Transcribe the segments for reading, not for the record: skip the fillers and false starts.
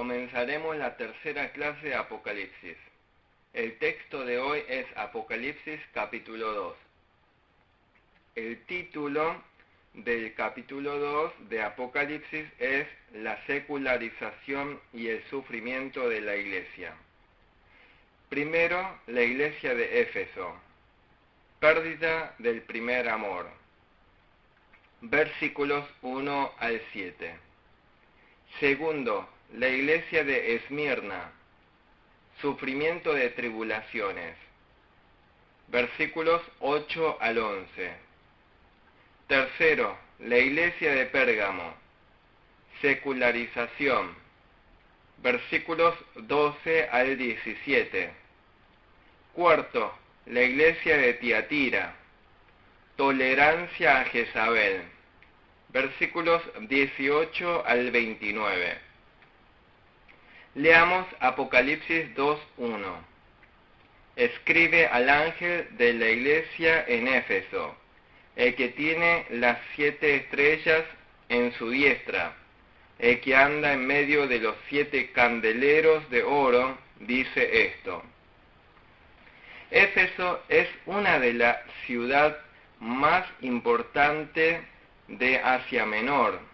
Comenzaremos la tercera clase de Apocalipsis. El texto de hoy es Apocalipsis capítulo 2. El título del capítulo 2 de Apocalipsis es La secularización y el sufrimiento de la iglesia. Primero, la iglesia de Éfeso. Pérdida del primer amor. Versículos 1 al 7. Segundo, la iglesia de Esmirna. Sufrimiento de tribulaciones. Versículos 8 al 11. Tercero, la iglesia de Pérgamo. Secularización. Versículos 12 al 17. Cuarto, la iglesia de Tiatira. Tolerancia a Jezabel. Versículos 18 al 29. Leamos Apocalipsis 2:1. Escribe al ángel de la iglesia en Éfeso, el que tiene las 7 estrellas en su diestra, el que anda en medio de los 7 candeleros de oro, dice esto. Éfeso es una de las ciudades más importantes de Asia Menor.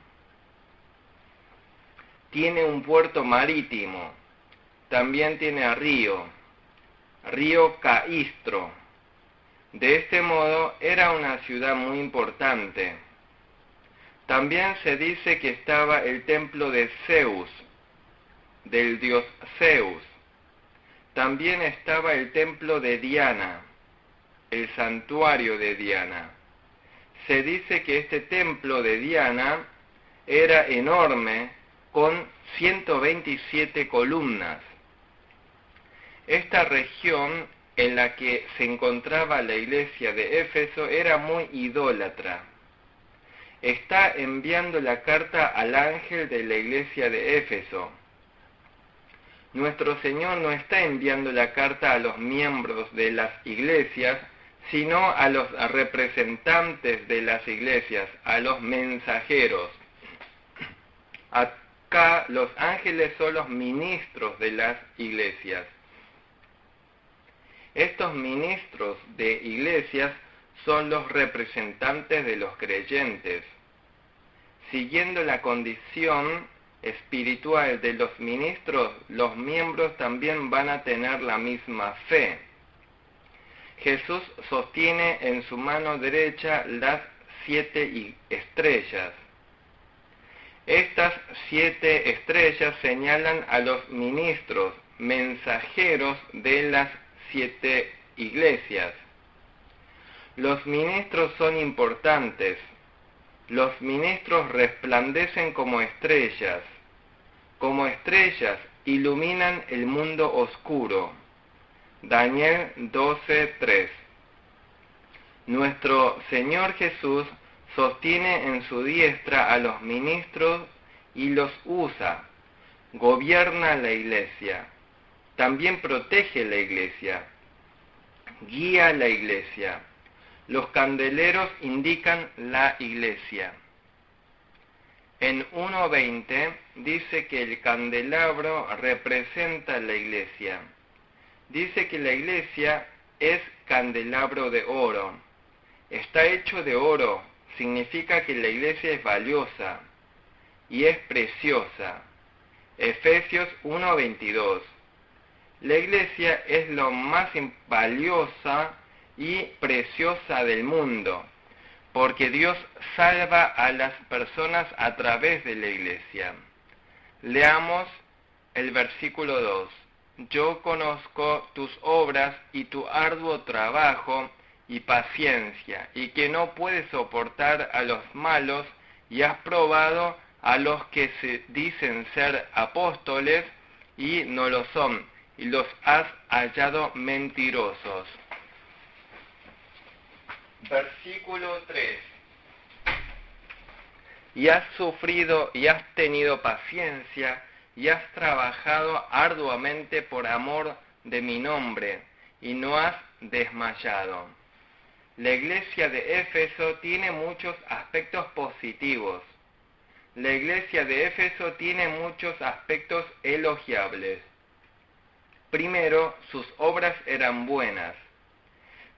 Tiene un puerto marítimo, también tiene río Caistro. De este modo era una ciudad muy importante. También se dice que estaba el templo de Zeus, del dios Zeus. También estaba el templo de Diana, el santuario de Diana. Se dice que este templo de Diana era enorme, con 127 columnas. Esta región en la que se encontraba la iglesia de Éfeso era muy idólatra. Está enviando la carta al ángel de la iglesia de Éfeso. Nuestro Señor no está enviando la carta a los miembros de las iglesias, sino a los representantes de las iglesias, a los mensajeros. Acá los ángeles son los ministros de las iglesias. Estos ministros de iglesias son los representantes de los creyentes. Siguiendo la condición espiritual de los ministros, los miembros también van a tener la misma fe. Jesús sostiene en su mano derecha las 7 estrellas. Estas 7 estrellas señalan a los ministros, mensajeros de las 7 iglesias. Los ministros son importantes. Los ministros resplandecen como estrellas. Como estrellas iluminan el mundo oscuro. Daniel 12:3. Nuestro Señor Jesús sostiene en su diestra a los ministros y los usa. Gobierna la iglesia. También protege la iglesia. Guía la iglesia. Los candeleros indican la iglesia. En 1:20 dice que el candelabro representa la iglesia. Dice que la iglesia es candelabro de oro. Está hecho de oro. Significa que la iglesia es valiosa y es preciosa. Efesios 1:22. La iglesia es lo más valiosa y preciosa del mundo, porque Dios salva a las personas a través de la iglesia. Leamos el versículo 2. Yo conozco tus obras y tu arduo trabajo y paciencia, y que no puedes soportar a los malos, y has probado a los que se dicen ser apóstoles y no lo son, y los has hallado mentirosos. Versículo 3. Y has sufrido y has tenido paciencia, y has trabajado arduamente por amor de mi nombre, y no has desmayado. La iglesia de Éfeso tiene muchos aspectos positivos. la iglesia de Éfeso tiene muchos aspectos elogiables. Primero, sus obras eran buenas.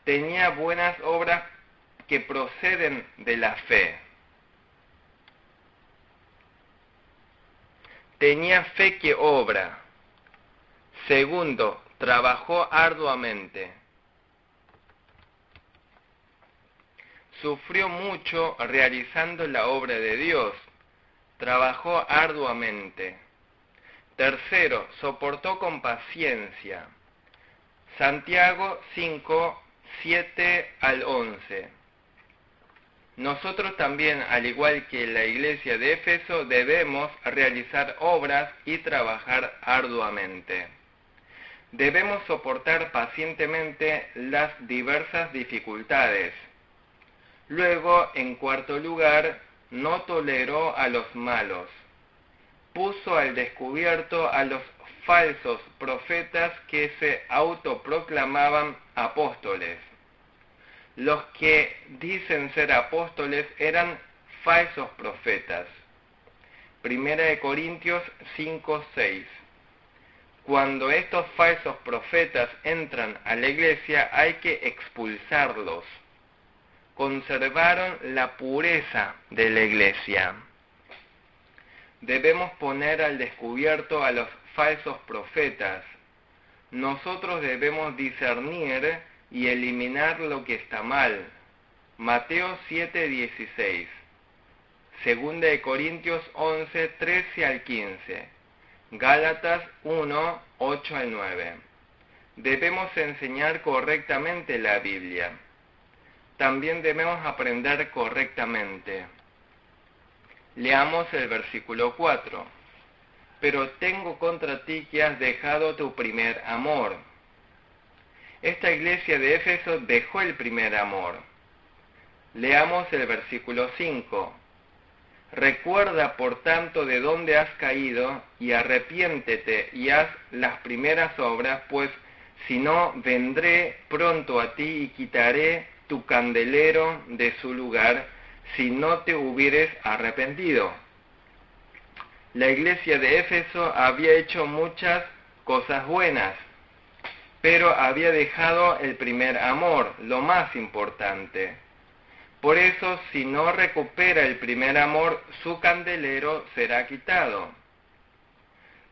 Tenía buenas obras que proceden de la fe. Tenía fe que obra. Segundo, trabajó arduamente. Sufrió mucho realizando la obra de Dios. Trabajó arduamente. Tercero, soportó con paciencia. Santiago 5, 7 al 11. Nosotros también, al igual que la iglesia de Éfeso, debemos realizar obras y trabajar arduamente. Debemos soportar pacientemente las diversas dificultades. Luego, en cuarto lugar, no toleró a los malos. Puso al descubierto a los falsos profetas que se autoproclamaban apóstoles. Los que dicen ser apóstoles eran falsos profetas. Primera de Corintios 5, 6. Cuando estos falsos profetas entran a la iglesia hay que expulsarlos. Conservaron la pureza de la iglesia. Debemos poner al descubierto a los falsos profetas. Nosotros debemos discernir y eliminar lo que está mal. Mateo 7:16. Segunda de Corintios 11, 13 al 15. Gálatas 1, 8 al 9. Debemos enseñar correctamente la Biblia. También debemos aprender correctamente. Leamos el versículo 4. Pero tengo contra ti que has dejado tu primer amor. Esta iglesia de Éfeso dejó el primer amor. Leamos el versículo 5. Recuerda, por tanto, de dónde has caído, y arrepiéntete y haz las primeras obras, pues si no, vendré pronto a ti y quitaré tu candelero de su lugar, si no te hubieres arrepentido. La iglesia de Éfeso había hecho muchas cosas buenas, pero había dejado el primer amor, lo más importante. Por eso, si no recupera el primer amor, su candelero será quitado.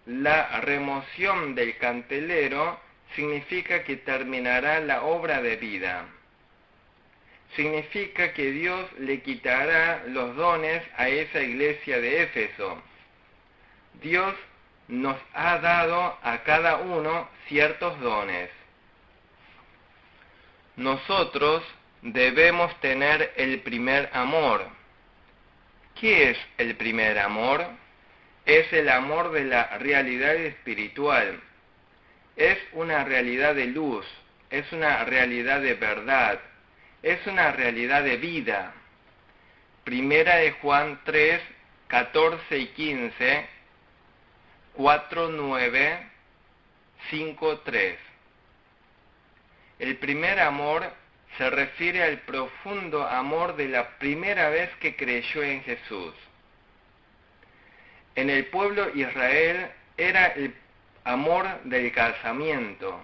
La remoción del candelero significa que terminará la obra de vida. Significa que Dios le quitará los dones a esa iglesia de Éfeso. Dios nos ha dado a cada uno ciertos dones. Nosotros debemos tener el primer amor. ¿Qué es el primer amor? Es el amor de la realidad espiritual. Es una realidad de luz, es una realidad de verdad, es una realidad de vida. Primera de Juan 3, 14 y 15, 4, 9, 5, 3. El primer amor se refiere al profundo amor de la primera vez que creyó en Jesús. En el pueblo Israel era el amor del casamiento.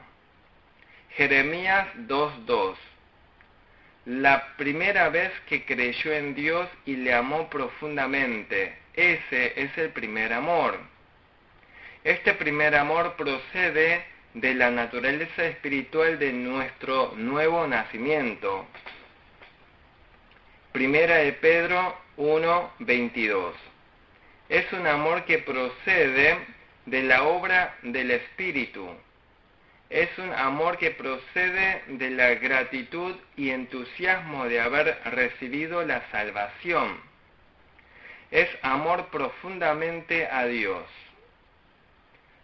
Jeremías 2:2. La primera vez que creyó en Dios y le amó profundamente. Ese es el primer amor. Este primer amor procede de la naturaleza espiritual de nuestro nuevo nacimiento. Primera de Pedro 1:22. Es un amor que procede de la obra del Espíritu. Es un amor que procede de la gratitud y entusiasmo de haber recibido la salvación. Es amor profundamente a Dios.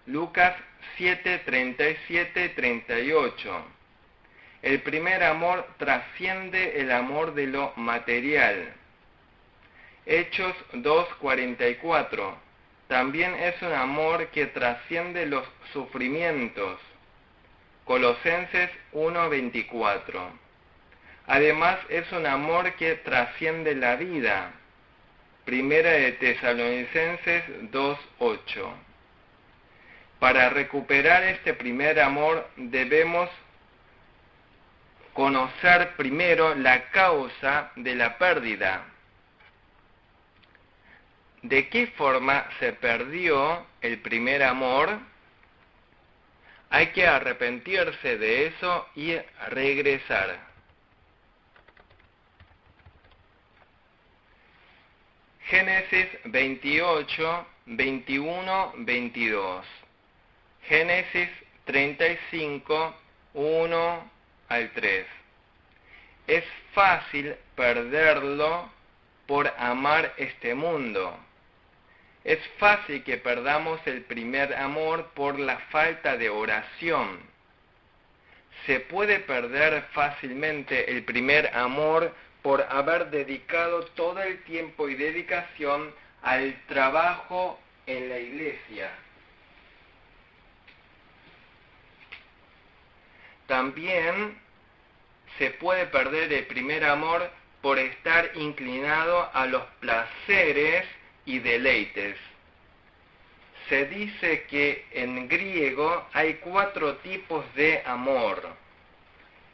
Lucas 7, 37, 38. El primer amor trasciende el amor de lo material. Hechos 2, 44. También es un amor que trasciende los sufrimientos. Colosenses 1, 24. Además es un amor que trasciende la vida. Primera de Tesalonicenses 2:8. Para recuperar este primer amor debemos conocer primero la causa de la pérdida. ¿De qué forma se perdió el primer amor? Hay que arrepentirse de eso y regresar. Génesis 28, 21, 22. Génesis 35, 1 al 3. Es fácil perderlo por amar este mundo. Es fácil que perdamos el primer amor por la falta de oración. Se puede perder fácilmente el primer amor por haber dedicado todo el tiempo y dedicación al trabajo en la iglesia. También se puede perder el primer amor por estar inclinado a los placeres y deleites. Se dice que en griego hay 4 tipos de amor.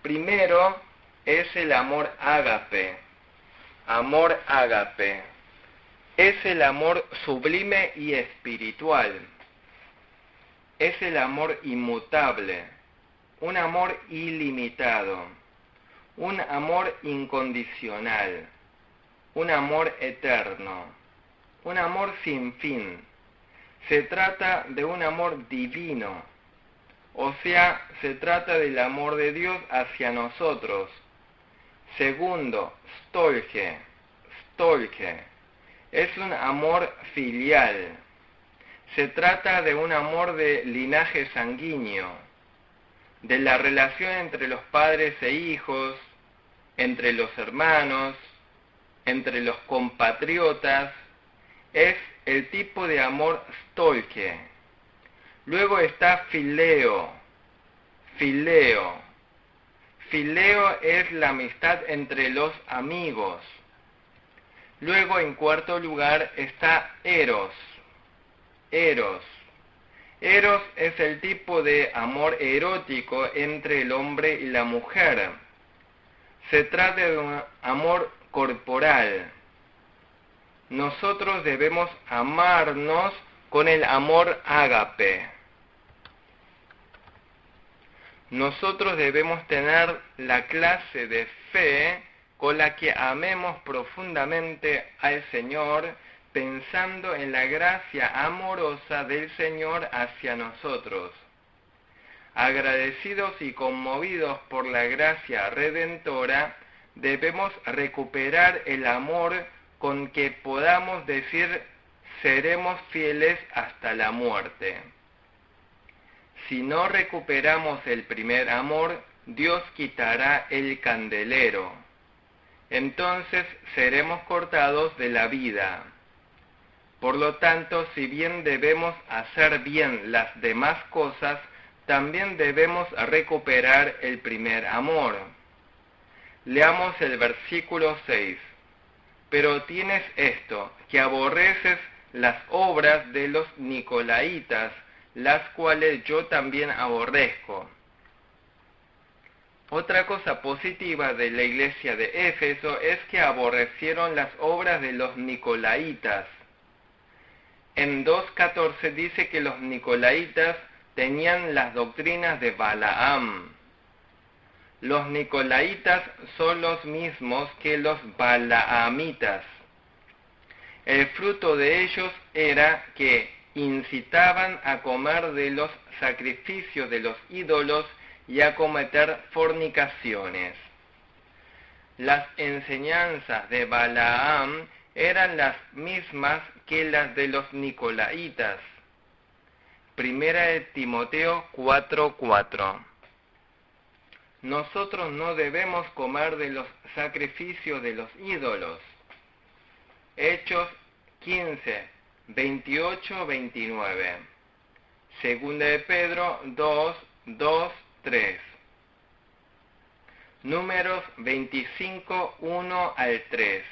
Primero es el amor ágape. Amor ágape. Es el amor sublime y espiritual. Es el amor inmutable. Un amor ilimitado. Un amor incondicional. Un amor eterno. Un amor sin fin. Se trata de un amor divino. O sea, se trata del amor de Dios hacia nosotros. Segundo, storge. Es un amor filial. Se trata de un amor de linaje sanguíneo, de la relación entre los padres e hijos, entre los hermanos, entre los compatriotas. Es el tipo de amor storge. Luego está fileo. Fileo es la amistad entre los amigos. Luego, en cuarto lugar, está eros. Eros es el tipo de amor erótico entre el hombre y la mujer. Se trata de un amor corporal. Nosotros debemos amarnos con el amor ágape. Nosotros debemos tener la clase de fe con la que amemos profundamente al Señor, pensando en la gracia amorosa del Señor hacia nosotros. Agradecidos y conmovidos por la gracia redentora, debemos recuperar el amor con que podamos decir seremos fieles hasta la muerte. Si no recuperamos el primer amor, Dios quitará el candelero. Entonces seremos cortados de la vida. Por lo tanto, si bien debemos hacer bien las demás cosas, también debemos recuperar el primer amor. Leamos el versículo 6. Pero tienes esto, que aborreces las obras de los nicolaitas, las cuales yo también aborrezco. Otra cosa positiva de la iglesia de Éfeso es que aborrecieron las obras de los nicolaitas. En 2:14 dice que los nicolaitas tenían las doctrinas de Balaam. Los nicolaitas son los mismos que los balaamitas. El fruto de ellos era que incitaban a comer de los sacrificios de los ídolos y a cometer fornicaciones. Las enseñanzas de Balaam eran las mismas que las de los nicolaitas. Primera de Timoteo 4:4. Nosotros no debemos comer de los sacrificios de los ídolos. Hechos 15, 28, 29. Segunda de Pedro 2, 2, 3. Números 25, 1 al 3.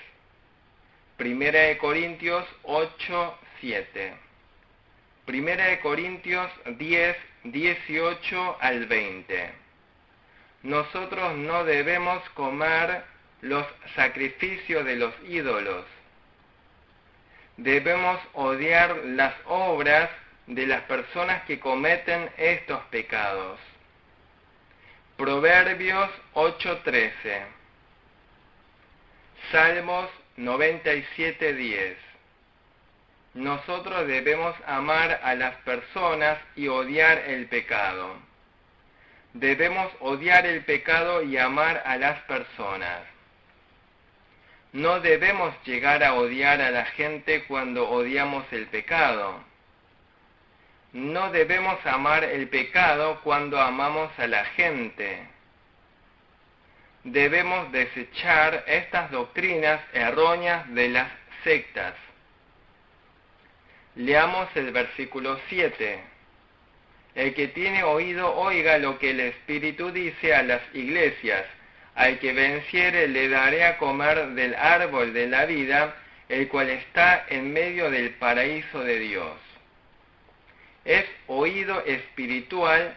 Primera de Corintios 8, 7. Primera de Corintios 10, 18 al 20. Nosotros no debemos comer los sacrificios de los ídolos. Debemos odiar las obras de las personas que cometen estos pecados. Proverbios 8:13. Salmos 97:10. Nosotros debemos amar a las personas y odiar el pecado. Debemos odiar el pecado y amar a las personas. No debemos llegar a odiar a la gente cuando odiamos el pecado. No debemos amar el pecado cuando amamos a la gente. Debemos desechar estas doctrinas erróneas de las sectas. Leamos el versículo 7. El que tiene oído oiga lo que el Espíritu dice a las iglesias. Al que venciere le daré a comer del árbol de la vida, el cual está en medio del paraíso de Dios. Es oído espiritual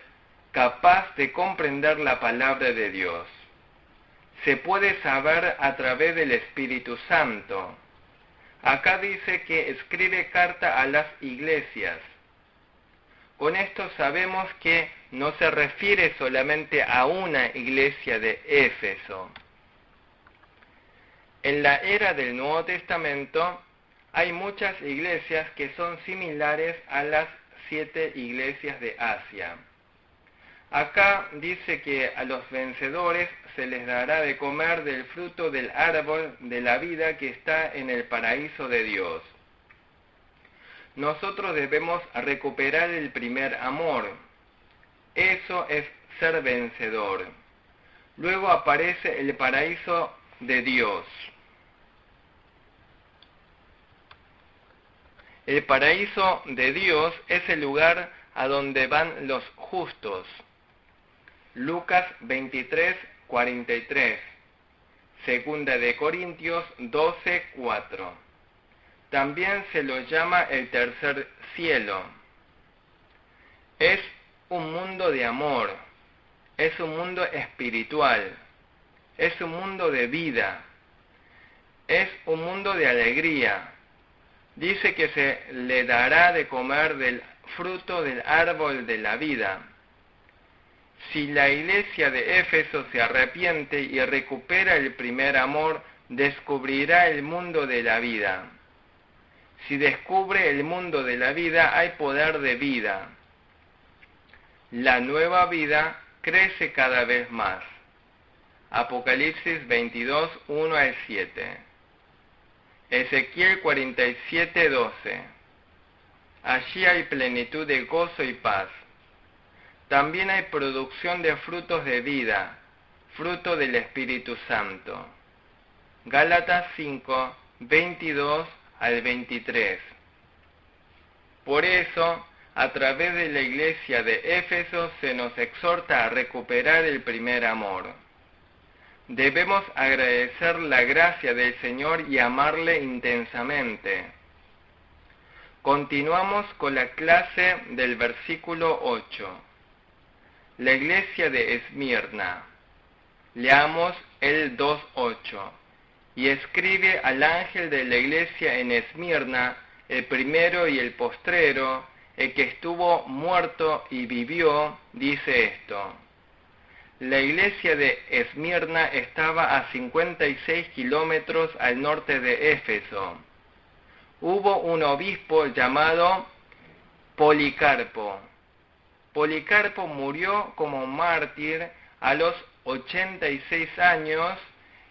capaz de comprender la palabra de Dios. Se puede saber a través del Espíritu Santo. Acá dice que escribe carta a las iglesias. Con esto sabemos que no se refiere solamente a una iglesia de Éfeso. En la era del Nuevo Testamento hay muchas iglesias que son similares a las 7 iglesias de Asia. Acá dice que a los vencedores se les dará de comer del fruto del árbol de la vida que está en el paraíso de Dios. Nosotros debemos recuperar el primer amor. Eso es ser vencedor. Luego aparece el paraíso de Dios. El paraíso de Dios es el lugar a donde van los justos. Lucas 23, 43. Segunda de Corintios 12, 4. También se lo llama el tercer cielo. Es un mundo de amor, es un mundo espiritual, es un mundo de vida, es un mundo de alegría. Dice que se le dará de comer del fruto del árbol de la vida. Si la iglesia de Éfeso se arrepiente y recupera el primer amor, descubrirá el mundo de la vida. Si descubre el mundo de la vida, hay poder de vida. La nueva vida crece cada vez más. Apocalipsis 22, 1 al 7. Ezequiel 47, 12. Allí hay plenitud de gozo y paz. También hay producción de frutos de vida, fruto del Espíritu Santo. Gálatas 5, 22 al 23. Por eso, a través de la iglesia de Éfeso se nos exhorta a recuperar el primer amor. Debemos agradecer la gracia del Señor y amarle intensamente. Continuamos con la clase del versículo 8. La iglesia de Esmirna. Leamos el 2:8. Y escribe al ángel de la iglesia en Esmirna, el primero y el postrero, el que estuvo muerto y vivió, dice esto. La iglesia de Esmirna estaba a 56 kilómetros al norte de Éfeso. Hubo un obispo llamado Policarpo. Policarpo murió como mártir a los 86 años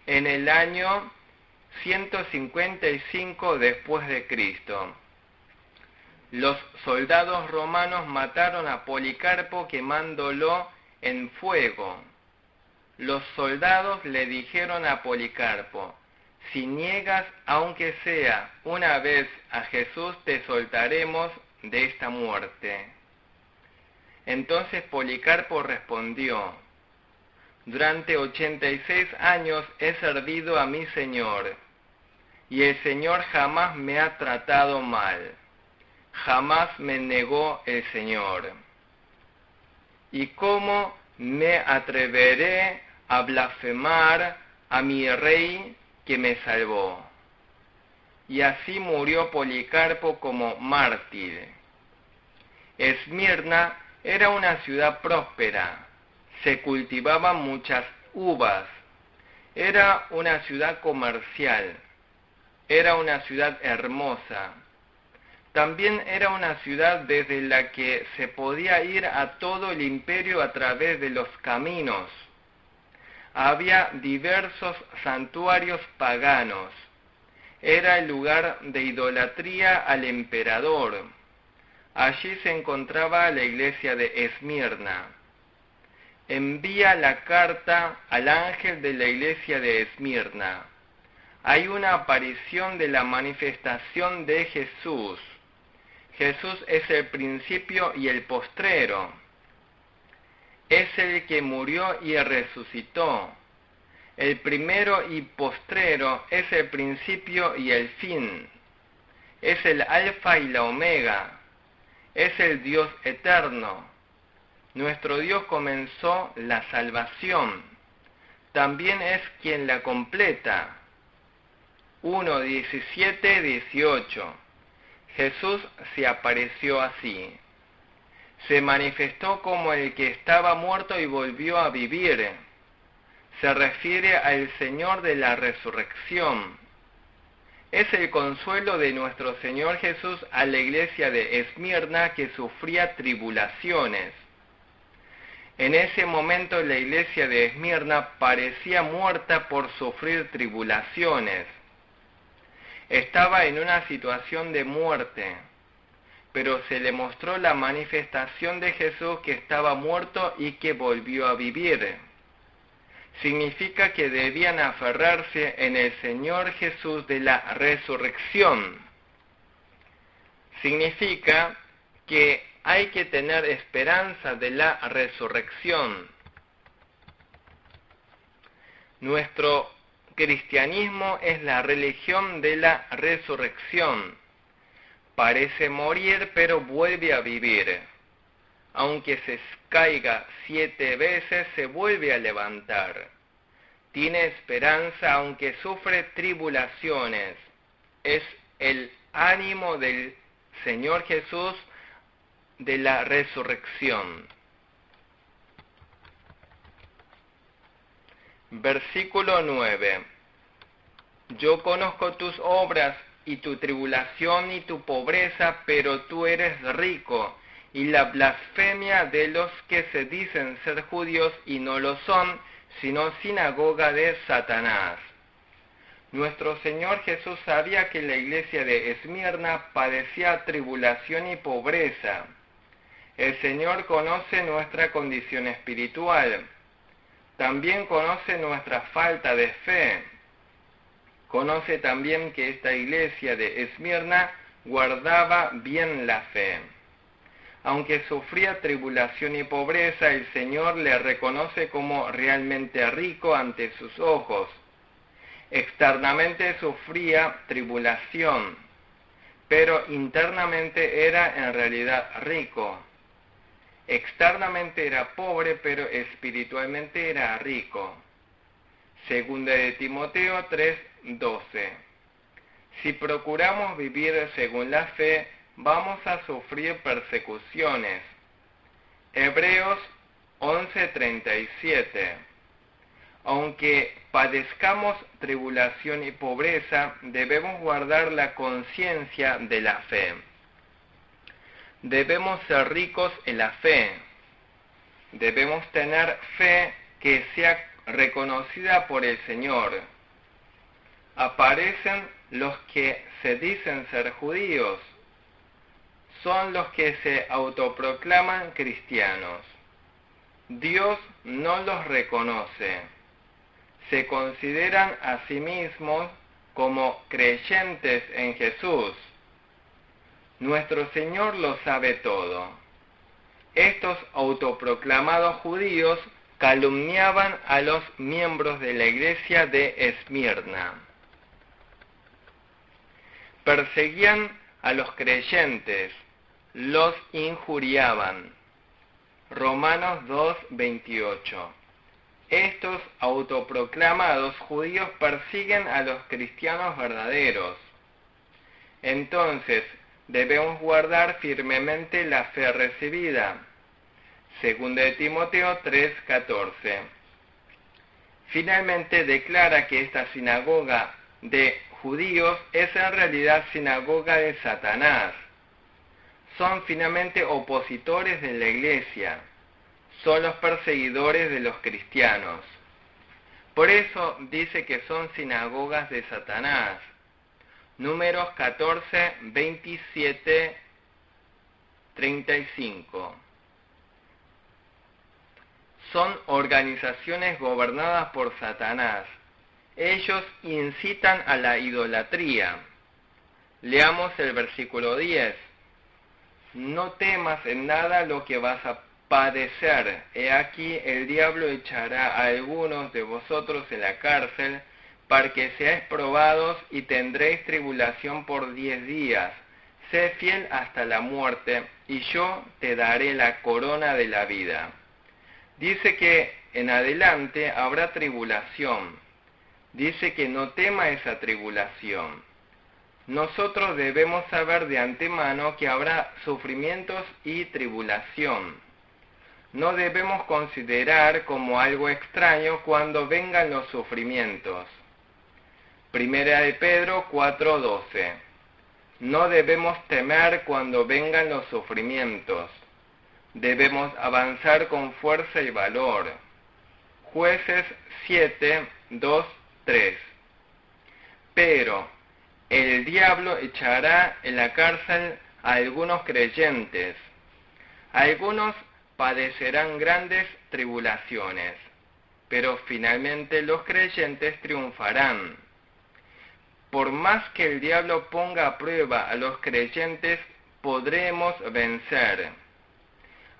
en el año 155 después de Cristo. Los soldados romanos mataron a Policarpo quemándolo en fuego. Los soldados le dijeron a Policarpo: si niegas aunque sea una vez a Jesús, te soltaremos de esta muerte. Entonces Policarpo respondió: durante 86 años he servido a mi Señor, y el Señor jamás me ha tratado mal. Jamás me negó el Señor. ¿Y cómo me atreveré a blasfemar a mi Rey que me salvó? Y así murió Policarpo como mártir. Esmirna era una ciudad próspera, se cultivaban muchas uvas, era una ciudad comercial, era una ciudad hermosa. También era una ciudad desde la que se podía ir a todo el imperio a través de los caminos. Había diversos santuarios paganos. Era el lugar de idolatría al emperador. Allí se encontraba la iglesia de Esmirna. Envía la carta al ángel de la iglesia de Esmirna. Hay una aparición de la manifestación de Jesús. Jesús es el principio y el postrero. Es el que murió y resucitó. El primero y postrero es el principio y el fin. Es el alfa y la omega. Es el Dios eterno. Nuestro Dios comenzó la salvación. También es quien la completa. 1:17-18. Jesús se apareció así. Se manifestó como el que estaba muerto y volvió a vivir. Se refiere al Señor de la resurrección. Es el consuelo de nuestro Señor Jesús a la iglesia de Esmirna que sufría tribulaciones. En ese momento la iglesia de Esmirna parecía muerta por sufrir tribulaciones. Estaba en una situación de muerte, pero se le mostró la manifestación de Jesús que estaba muerto y que volvió a vivir. Significa que debían aferrarse en el Señor Jesús de la resurrección. Significa que hay que tener esperanza de la resurrección. Nuestro cristianismo es la religión de la resurrección. Parece morir, pero vuelve a vivir. Aunque se caiga 7 veces, se vuelve a levantar. Tiene esperanza aunque sufre tribulaciones. Es el ánimo del Señor Jesús de la resurrección. Versículo 9. Yo conozco tus obras y tu tribulación y tu pobreza, pero tú eres rico, y la blasfemia de los que se dicen ser judíos y no lo son, sino sinagoga de Satanás. Nuestro Señor Jesús sabía que la iglesia de Esmirna padecía tribulación y pobreza. El Señor conoce nuestra condición espiritual. También conoce nuestra falta de fe. Conoce también que esta iglesia de Esmirna guardaba bien la fe. Aunque sufría tribulación y pobreza, el Señor le reconoce como realmente rico ante sus ojos. Externamente sufría tribulación, pero internamente era en realidad rico. Externamente era pobre, pero espiritualmente era rico. Segunda de Timoteo 3:12. Si procuramos vivir según la fe, vamos a sufrir persecuciones. Hebreos 11:37. Aunque padezcamos tribulación y pobreza, debemos guardar la conciencia de la fe. Debemos ser ricos en la fe. Debemos tener fe que sea reconocida por el Señor. Aparecen los que se dicen ser judíos. Son los que se autoproclaman cristianos. Dios no los reconoce. Se consideran a sí mismos como creyentes en Jesús. Nuestro Señor lo sabe todo. Estos autoproclamados judíos calumniaban a los miembros de la iglesia de Esmirna. perseguían a los creyentes, los injuriaban. Romanos 2:28. Estos autoproclamados judíos persiguen a los cristianos verdaderos. Entonces, debemos guardar firmemente la fe recibida. 2 de Timoteo 3:14. Finalmente declara que esta sinagoga de judíos es en realidad sinagoga de Satanás. Son finalmente opositores de la iglesia, son los perseguidores de los cristianos. Por eso dice que son sinagogas de Satanás. Números 14, 27, 35. Son organizaciones gobernadas por Satanás. Ellos incitan a la idolatría. Leamos el versículo 10. No temas en nada lo que vas a padecer. He aquí el diablo echará a algunos de vosotros en la cárcel, para que seáis probados y tendréis tribulación por 10 días. Sé fiel hasta la muerte, y yo te daré la corona de la vida. Dice que en adelante habrá tribulación. Dice que no tema esa tribulación. Nosotros debemos saber de antemano que habrá sufrimientos y tribulación. No debemos considerar como algo extraño cuando vengan los sufrimientos. Primera de Pedro 4:12. No debemos temer cuando vengan los sufrimientos. Debemos avanzar con fuerza y valor. Jueces 7:2-3. Pero el diablo echará en la cárcel a algunos creyentes. Algunos padecerán grandes tribulaciones, pero finalmente los creyentes triunfarán. Por más que el diablo ponga a prueba a los creyentes, podremos vencer.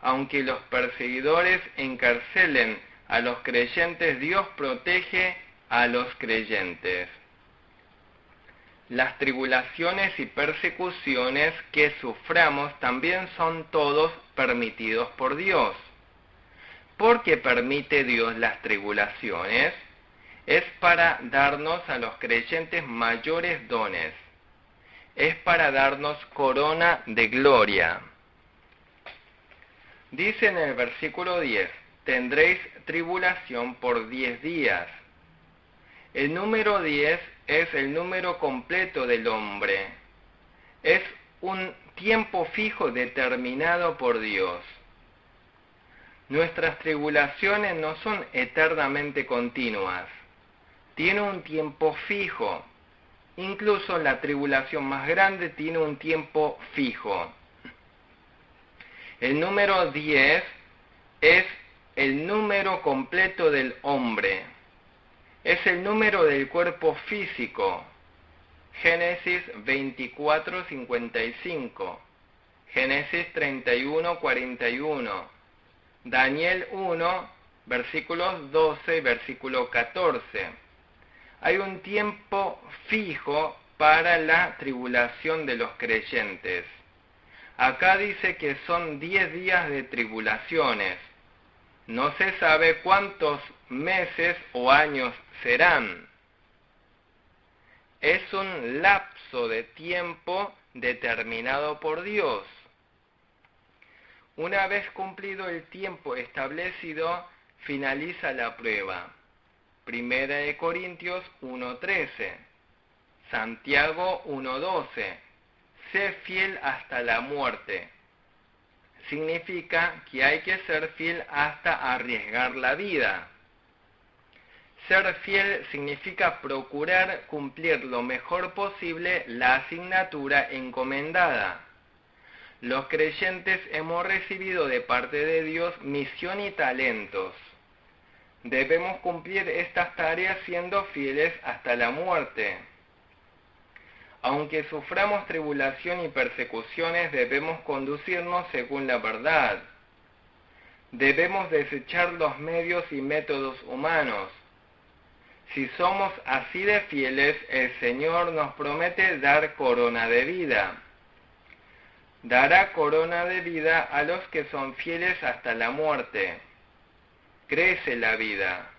Aunque los perseguidores encarcelen a los creyentes, Dios protege a los creyentes. Las tribulaciones y persecuciones que suframos también son todos permitidos por Dios. ¿Por qué permite Dios las tribulaciones? Es para darnos a los creyentes mayores dones. Es para darnos corona de gloria. Dice en el versículo 10, tendréis tribulación por 10 días. El número 10 es el número completo del hombre. Es un tiempo fijo determinado por Dios. Nuestras tribulaciones no son eternamente continuas. Tiene un tiempo fijo. Incluso la tribulación más grande tiene un tiempo fijo. El número 10 es el número completo del hombre. Es el número del cuerpo físico. Génesis 24:55, Génesis 31:41, Daniel 1, versículos 12 y versículo 14. Hay un tiempo fijo para la tribulación de los creyentes. Acá dice que son 10 días de tribulaciones. No se sabe cuántos meses o años serán. Es un lapso de tiempo determinado por Dios. Una vez cumplido el tiempo establecido, finaliza la prueba. Primera de Corintios 1:13, Santiago 1:12, sé fiel hasta la muerte. Significa que hay que ser fiel hasta arriesgar la vida. Ser fiel significa procurar cumplir lo mejor posible la asignatura encomendada. Los creyentes hemos recibido de parte de Dios misión y talentos. Debemos cumplir estas tareas siendo fieles hasta la muerte. Aunque suframos tribulación y persecuciones, debemos conducirnos según la verdad. Debemos desechar los medios y métodos humanos. Si somos así de fieles, el Señor nos promete dar corona de vida. Dará corona de vida a los que son fieles hasta la muerte. Crece la vida.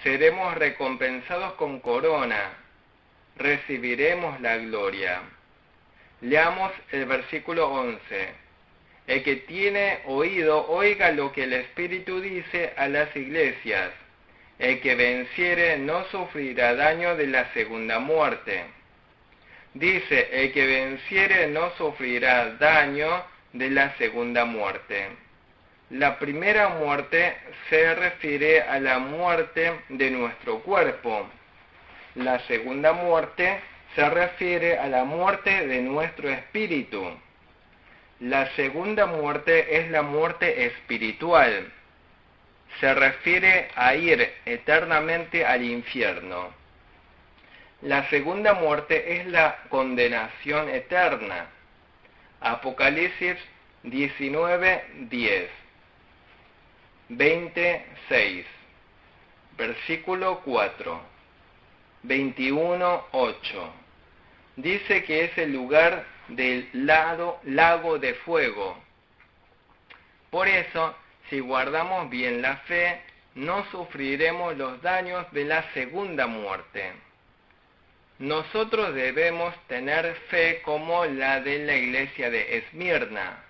Seremos recompensados con corona. Recibiremos la gloria. Leamos el versículo 11. El que tiene oído, oiga lo que el Espíritu dice a las iglesias. El que venciere no sufrirá daño de la segunda muerte. Dice, el que venciere no sufrirá daño de la segunda muerte. La primera muerte se refiere a la muerte de nuestro cuerpo. La segunda muerte se refiere a la muerte de nuestro espíritu. La segunda muerte es la muerte espiritual. Se refiere a ir eternamente al infierno. La segunda muerte es la condenación eterna. Apocalipsis 19:10, 26, versículo 4, 21:8. Dice que es el lugar del lago de fuego. Por eso, si guardamos bien la fe, no sufriremos los daños de la segunda muerte. Nosotros debemos tener fe como la de la iglesia de Esmirna.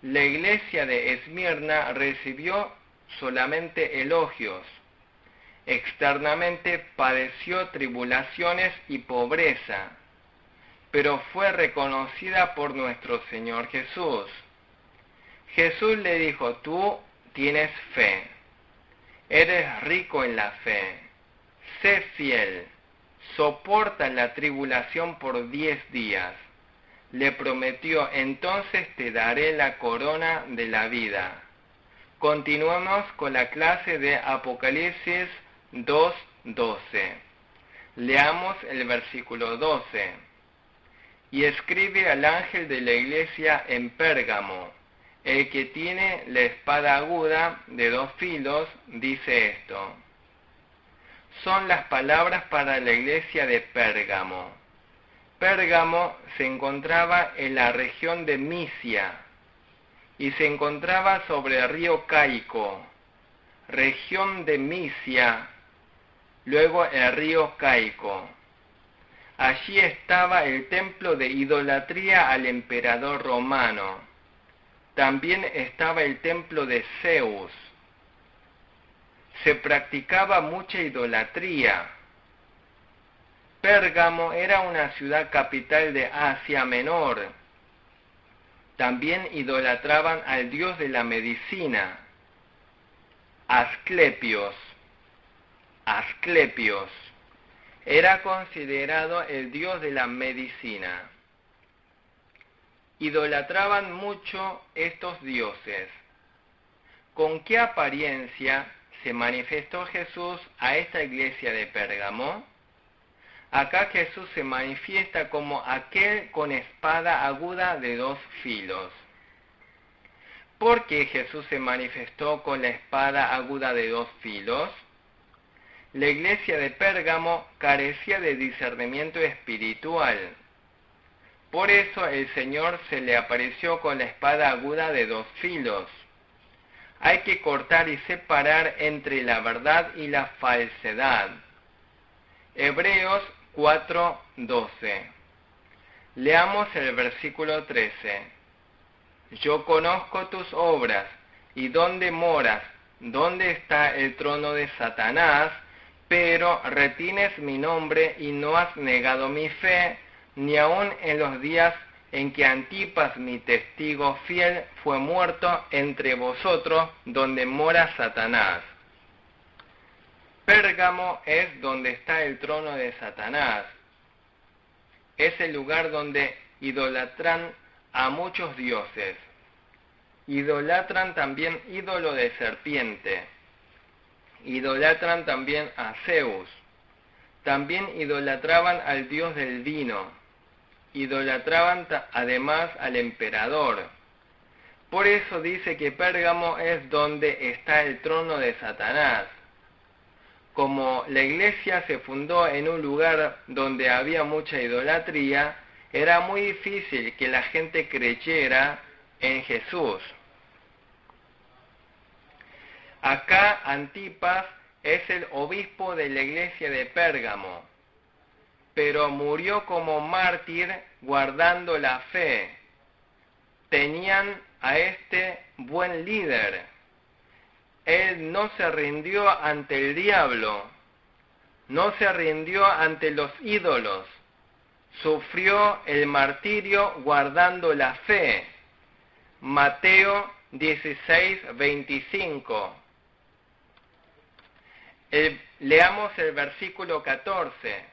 La iglesia de Esmirna recibió solamente elogios. Externamente padeció tribulaciones y pobreza, pero fue reconocida por nuestro Señor Jesús. Jesús le dijo, tú tienes fe, eres rico en la fe, sé fiel, soporta la tribulación por 10 días. Le prometió, entonces te daré la corona de la vida. Continuamos con la clase de Apocalipsis 2:12. Leamos el versículo 12. Y escribe al ángel de la iglesia en Pérgamo, el que tiene la espada aguda de 2 filos, dice esto. Son las palabras para la iglesia de Pérgamo. Pérgamo se encontraba en la región de Misia y se encontraba sobre el río Caico, región de Misia, luego el río Caico. Allí estaba el templo de idolatría al emperador romano. También estaba el templo de Zeus. Se practicaba mucha idolatría. Pérgamo era una ciudad capital de Asia Menor. También idolatraban al dios de la medicina, Asclepios. Asclepios era considerado el dios de la medicina. Idolatraban mucho estos dioses. ¿Con qué apariencia se manifestó Jesús a esta iglesia de Pérgamo? Acá Jesús se manifiesta como aquel con espada aguda de 2 filos. ¿Por qué Jesús se manifestó con la espada aguda de 2 filos? La iglesia de Pérgamo carecía de discernimiento espiritual. Por eso el Señor se le apareció con la espada aguda de 2 filos. Hay que cortar y separar entre la verdad y la falsedad. Hebreos 4:12. Leamos el versículo 13. Yo conozco tus obras y dónde moras, dónde está el trono de Satanás, pero retienes mi nombre y no has negado mi fe, ni aun en los días en que Antipas, mi testigo fiel, fue muerto entre vosotros, donde mora Satanás. Pérgamo es donde está el trono de Satanás. Es el lugar donde idolatran a muchos dioses. Idolatran también ídolo de serpiente. Idolatran también a Zeus. También idolatraban al dios del vino. Idolatraban además al emperador. Por eso dice que Pérgamo es donde está el trono de Satanás. como la iglesia se fundó en un lugar donde había mucha idolatría, era muy difícil que la gente creyera en Jesús. Acá Antipas es el obispo de la iglesia de Pérgamo, pero murió como mártir guardando la fe. Tenían a este buen líder. Él no se rindió ante el diablo, no se rindió ante los ídolos, sufrió el martirio guardando la fe. Mateo 16:25. Leamos el versículo 14.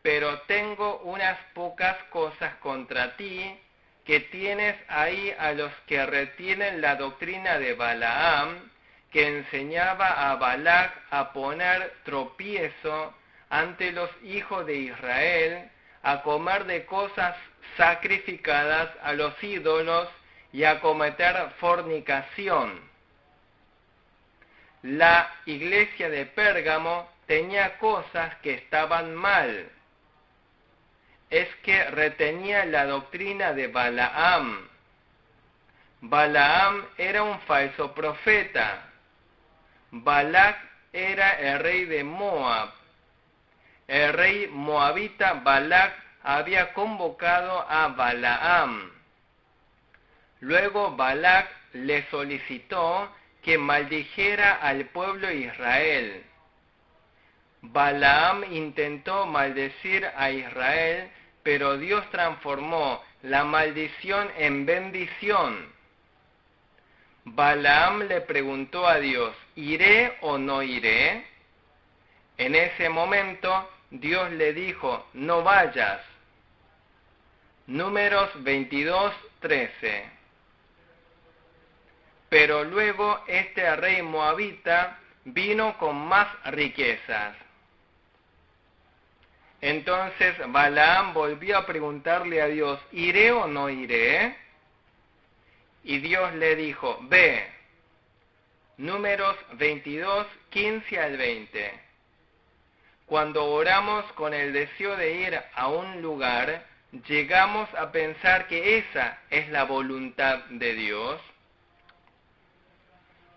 Pero tengo unas pocas cosas contra ti, que tienes ahí a los que retienen la doctrina de Balaam, que enseñaba a Balac a poner tropiezo ante los hijos de Israel, a comer de cosas sacrificadas a los ídolos y a cometer fornicación. La iglesia de Pérgamo tenía cosas que estaban mal. Es que retenía la doctrina de Balaam. Balaam era un falso profeta. Balac era el rey de Moab. El rey moabita Balac había convocado a Balaam. Luego Balac le solicitó que maldijera al pueblo de Israel. Balaam intentó maldecir a Israel, pero Dios transformó la maldición en bendición. Balaam le preguntó a Dios, ¿iré o no iré? En ese momento Dios le dijo, no vayas. Números 22:13. Pero luego este rey moabita vino con más riquezas. Entonces Balaam volvió a preguntarle a Dios, ¿iré o no iré? Y Dios le dijo, ve. Números 22:15-20. Cuando oramos con el deseo de ir a un lugar, llegamos a pensar que esa es la voluntad de Dios.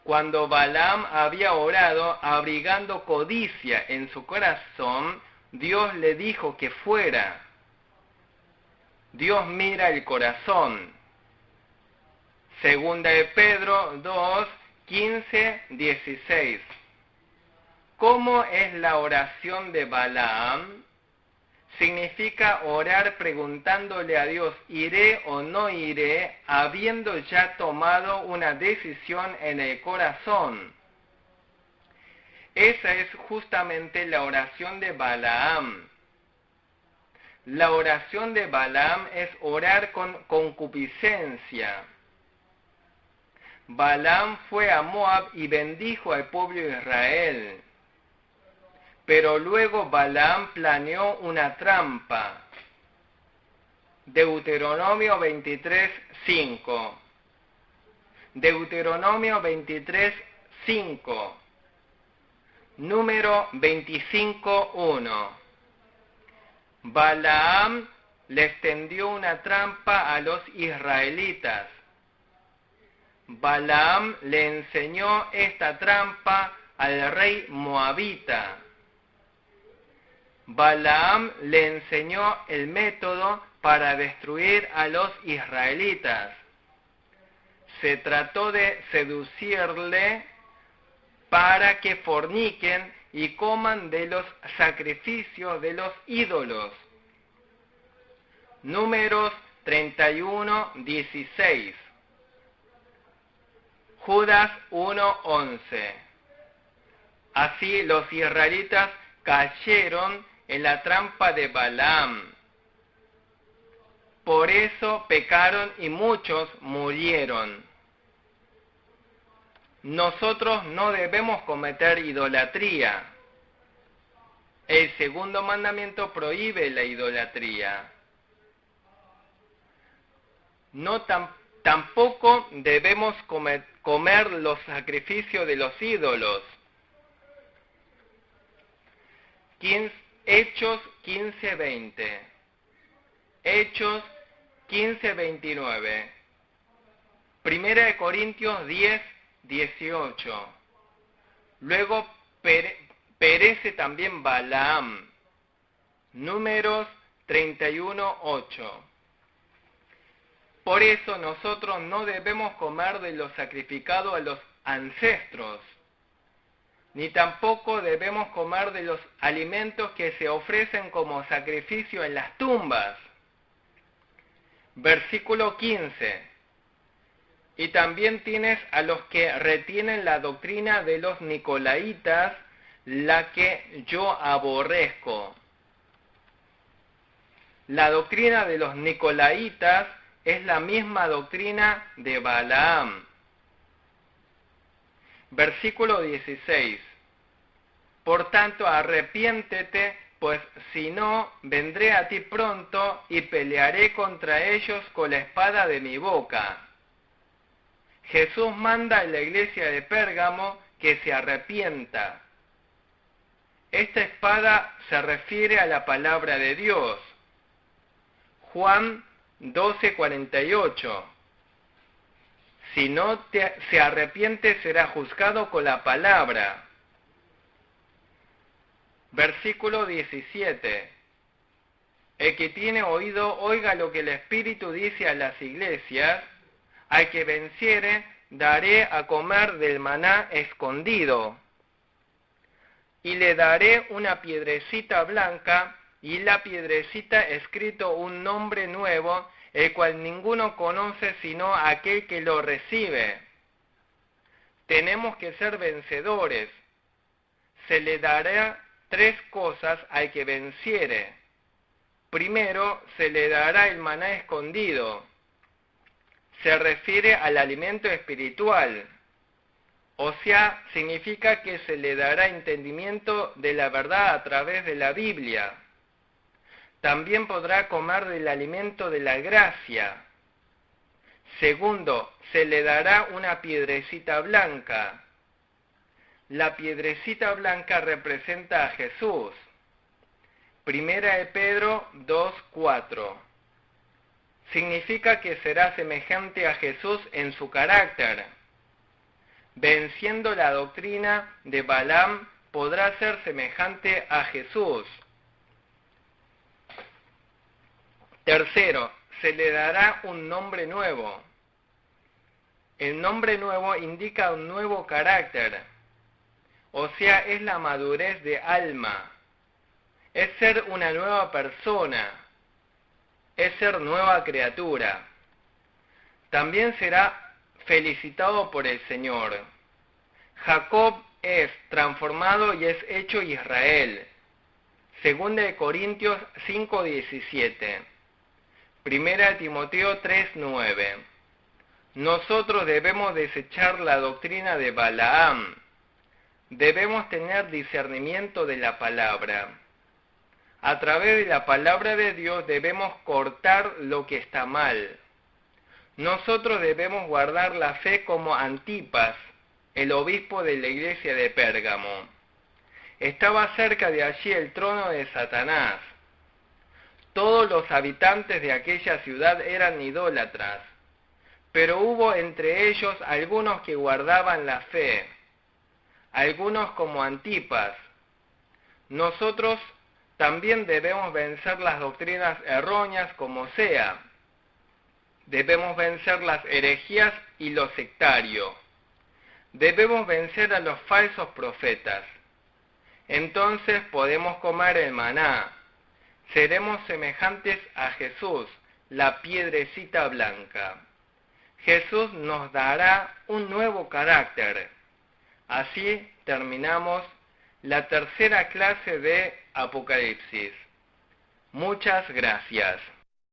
Cuando Balaam había orado abrigando codicia en su corazón, Dios le dijo que fuera. Dios mira el corazón. Segunda de Pedro 2:15-16. ¿Cómo es la oración de Balaam? Significa orar preguntándole a Dios, ¿iré o no iré?, habiendo ya tomado una decisión en el corazón. Esa es justamente la oración de Balaam. La oración de Balaam es orar con concupiscencia. Balaam fue a Moab y bendijo al pueblo de Israel. Pero luego Balaam planeó una trampa. Deuteronomio 23:5. Deuteronomio 23:5. Número 25:1. Balaam les tendió una trampa a los israelitas. Balaam le enseñó esta trampa al rey moabita. Balaam le enseñó el método para destruir a los israelitas. Se trató de seducirle para que forniquen y coman de los sacrificios de los ídolos. Números 31:16. Judas 1:11. Así los israelitas cayeron en la trampa de Balaam. Por eso pecaron y muchos murieron. Nosotros no debemos cometer idolatría. El segundo mandamiento prohíbe la idolatría. Tampoco debemos comer los sacrificios de los ídolos. Hechos 15:20. Hechos 15:29. Primera de Corintios 10:18. Luego perece también Balaam. Números 31:8. Por eso nosotros no debemos comer de lo sacrificado a los ancestros, ni tampoco debemos comer de los alimentos que se ofrecen como sacrificio en las tumbas. Versículo 15. Y también tienes a los que retienen la doctrina de los nicolaitas, la que yo aborrezco. La doctrina de los nicolaitas es la misma doctrina de Balaam. Versículo 16. Por tanto, arrepiéntete, pues si no, vendré a ti pronto y pelearé contra ellos con la espada de mi boca. Jesús manda a la iglesia de Pérgamo que se arrepienta. Esta espada se refiere a la palabra de Dios. Juan 12:48. Si no se arrepiente, será juzgado con la palabra. Versículo 17. El que tiene oído, oiga lo que el Espíritu dice a las iglesias. Al que venciere, daré a comer del maná escondido. Y le daré una piedrecita blanca, y la piedrecita escrito un nombre nuevo, el cual ninguno conoce sino aquel que lo recibe. Tenemos que ser vencedores. Se le dará 3 cosas al que venciere. Primero, se le dará el maná escondido. Se refiere al alimento espiritual. O sea, significa que se le dará entendimiento de la verdad a través de la Biblia. También podrá comer del alimento de la gracia. Segundo, se le dará una piedrecita blanca. La piedrecita blanca representa a Jesús. Primera de Pedro 2:4. Significa que será semejante a Jesús en su carácter. Venciendo la doctrina de Balaam, podrá ser semejante a Jesús. Tercero, se le dará un nombre nuevo. El nombre nuevo indica un nuevo carácter, o sea, es la madurez de alma, es ser una nueva persona, es ser nueva criatura. También será felicitado por el Señor. Jacob es transformado y es hecho Israel. Segunda de Corintios 5:17. Primera de Timoteo 3:9. Nosotros debemos desechar la doctrina de Balaam. Debemos tener discernimiento de la palabra. A través de la palabra de Dios debemos cortar lo que está mal. Nosotros debemos guardar la fe como Antipas, el obispo de la iglesia de Pérgamo. Estaba cerca de allí el trono de Satanás. Todos los habitantes de aquella ciudad eran idólatras, pero hubo entre ellos algunos que guardaban la fe, algunos como Antipas. Nosotros también debemos vencer las doctrinas erróneas como sea. Debemos vencer las herejías y lo sectario. Debemos vencer a los falsos profetas. Entonces podemos comer el maná. Seremos semejantes a Jesús, la piedrecita blanca. Jesús nos dará un nuevo carácter. Así terminamos la tercera clase de Apocalipsis. Muchas gracias.